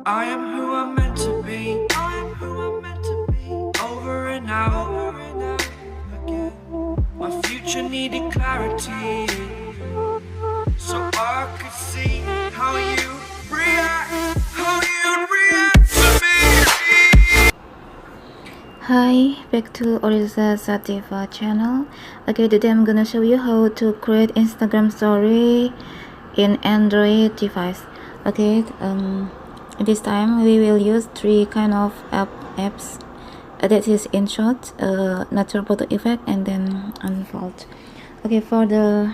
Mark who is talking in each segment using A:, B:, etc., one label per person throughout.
A: I am who I'm meant to be. I am who I'm meant to be. Over and out again. My future needed clarity, so I could see how you react, to me.
B: Hi, back to Orisa Sativa channel. Okay, today I'm gonna show you how to create Instagram story in Android device. Okay, this time we will use three kind of apps. That is Inshot, natural photo effect, and then Unfold. Okay, for the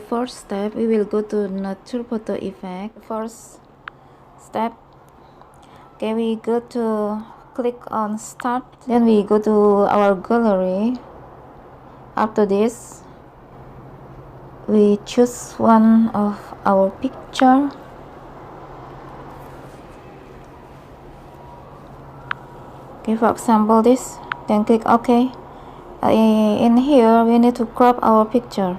B: first step, we will go to natural photo effect. First step. Okay, we go to click on start, then we go to our gallery. After this, we choose one of our picture. Okay, for example this, then click OK. In here we need to crop our picture.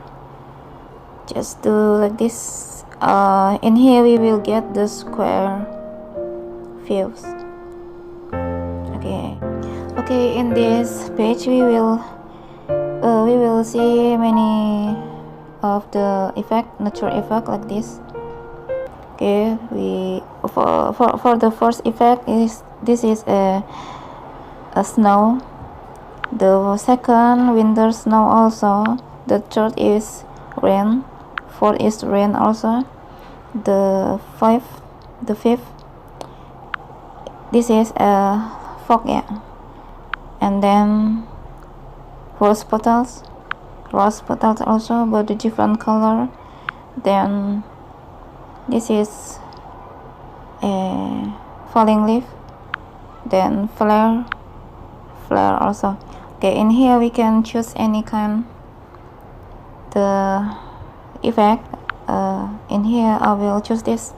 B: Just do like this. In here we will get the square views. Okay, in this page we will see many of the natural effect like this. Okay, for the first effect this is a snow. The second, winter snow also. The third is rain. Fourth is rain also. The fifth, this is a fog, yeah. And then rose petals also, but the different color. Then this is a falling leaf, then flare also. Okay, in here we can choose any kind the effect. In here I will choose this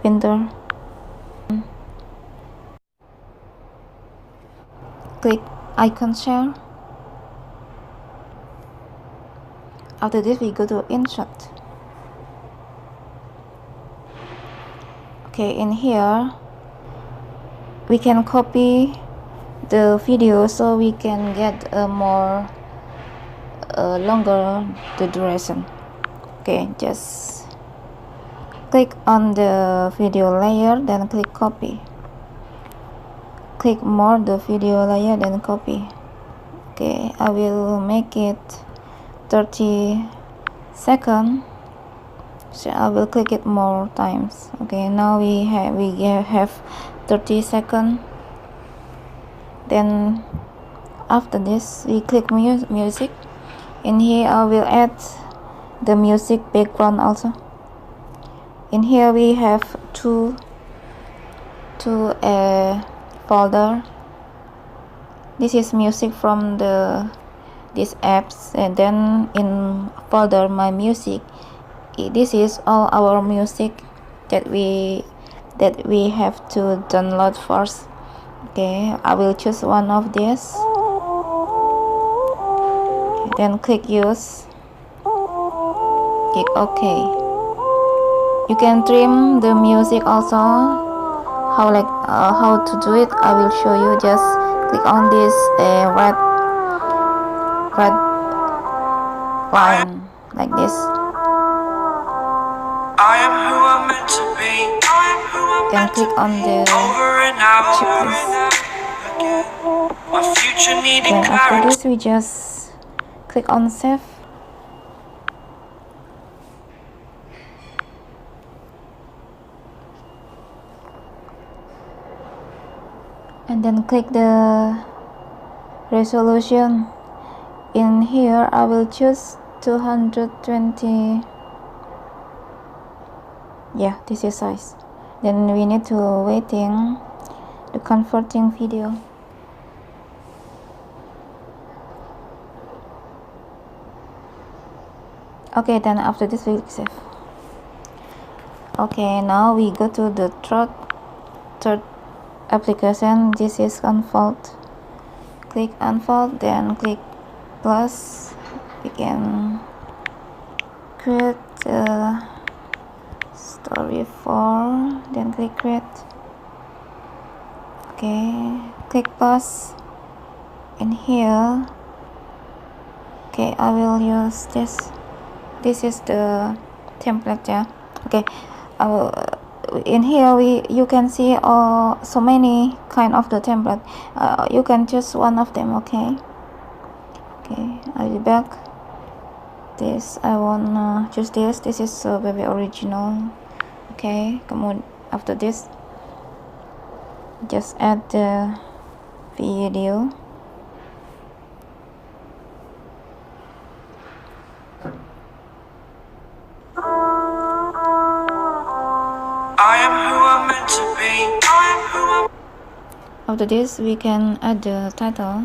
B: winter. Click icon share. After this we go to Inshot. Okay, in here we can copy the video so we can get a more longer the duration. Okay, just click on the video layer, then click copy. Click more the video layer, then copy. Okay, I will make it 30 seconds, so I will click it more times. Okay, now we have 30 seconds. Then after this we click music. In here I will add the music background also. In here we have two folder. This is music from these apps, and then in folder my music, this is all our music that we have to download first. Okay, I will choose one of these. Okay, then click use. Click OK. You can trim the music also. How to do it, I will show you. Just click on this red line like this.
A: I am who I'm meant to be.
B: Then click on the checklist.
A: My future needed
B: Then after
A: clarity.
B: this we just click on save. And then click the resolution. In here I will choose 220. Yeah, this is size. Then we need to waiting the converting video. Okay, then after this we click save. Okay, now we go to the third application. This is Unfold. Click Unfold, then click plus. We can create a story 4, then click create. Okay, click plus in here. Okay, I will use this. This is the template, yeah. Okay, I will in here you can see so many kind of the template. You can choose one of them. Okay, I'll be back. This I want choose this. This is very original. Okay, come on. After this, just add the video.
A: I am who I'm meant to be. I am who I'm.
B: After this, we can add the title.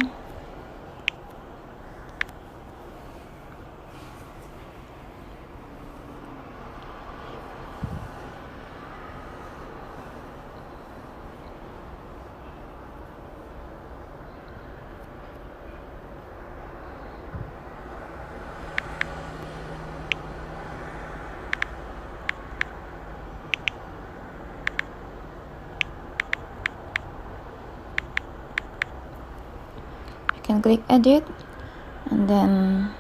B: Can click edit and then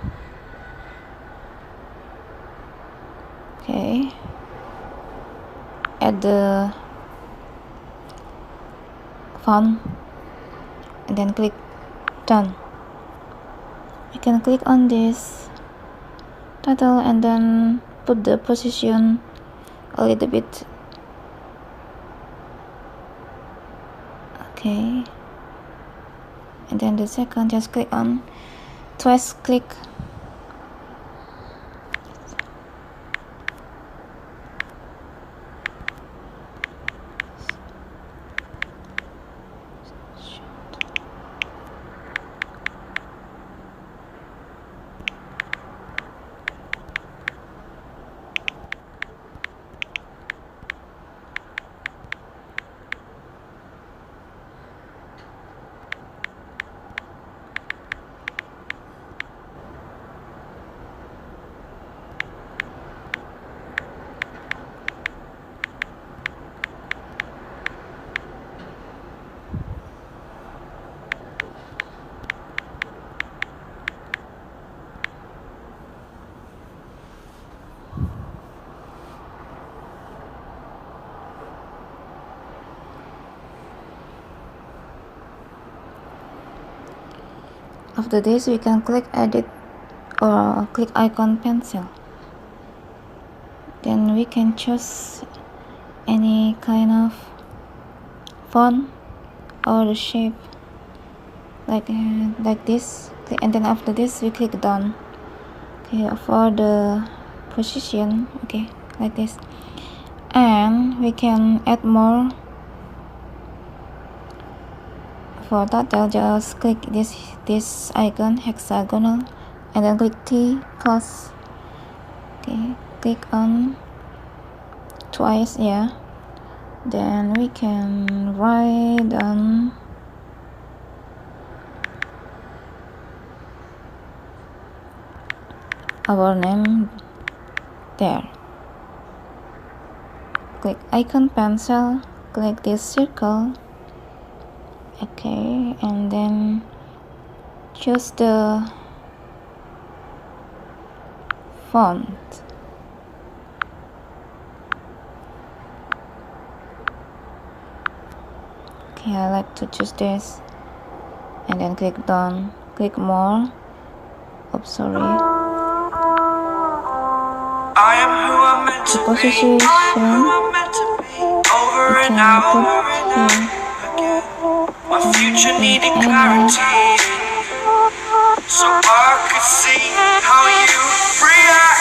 B: okay, add the font and then click done. You can click on this title and then put the position a little bit. Okay, and then the second, just click on twice click. After this, we can click edit or click icon pencil. Then we can choose any kind of font or the shape like this. And then after this, we click done. Okay, for the position, okay, like this. And we can add more. For title, just click this icon, hexagonal, and then click T plus. Okay, click on twice, yeah. Then we can write down our name there. Click icon pencil, click this circle. Okay, and then choose the font. Okay, I like to choose this, and then click done. Click more. Oops, sorry.
A: I am who I'm meant to be.
B: Position.
A: I am who I'm meant to be. Over and out, over and out again. My future needed clarity, so I could see how you react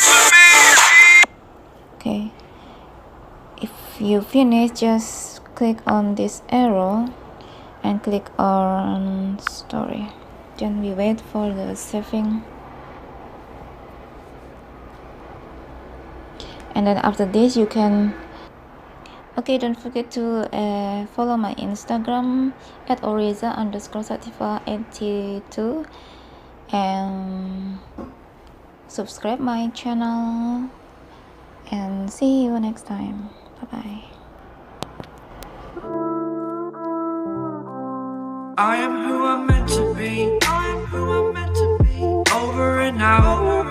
A: to me.
B: Okay, if you finish, just click on this arrow and click on story. Then we wait for the saving. And then after this, you can okay, don't forget to follow my Instagram at oriza_sativa82 and subscribe my channel and see you next time. Bye bye.
A: I am who I'm meant to be. I am who I'm meant to be. Over and out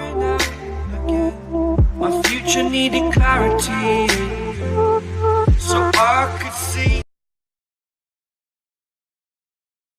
A: again. My future needed clarity.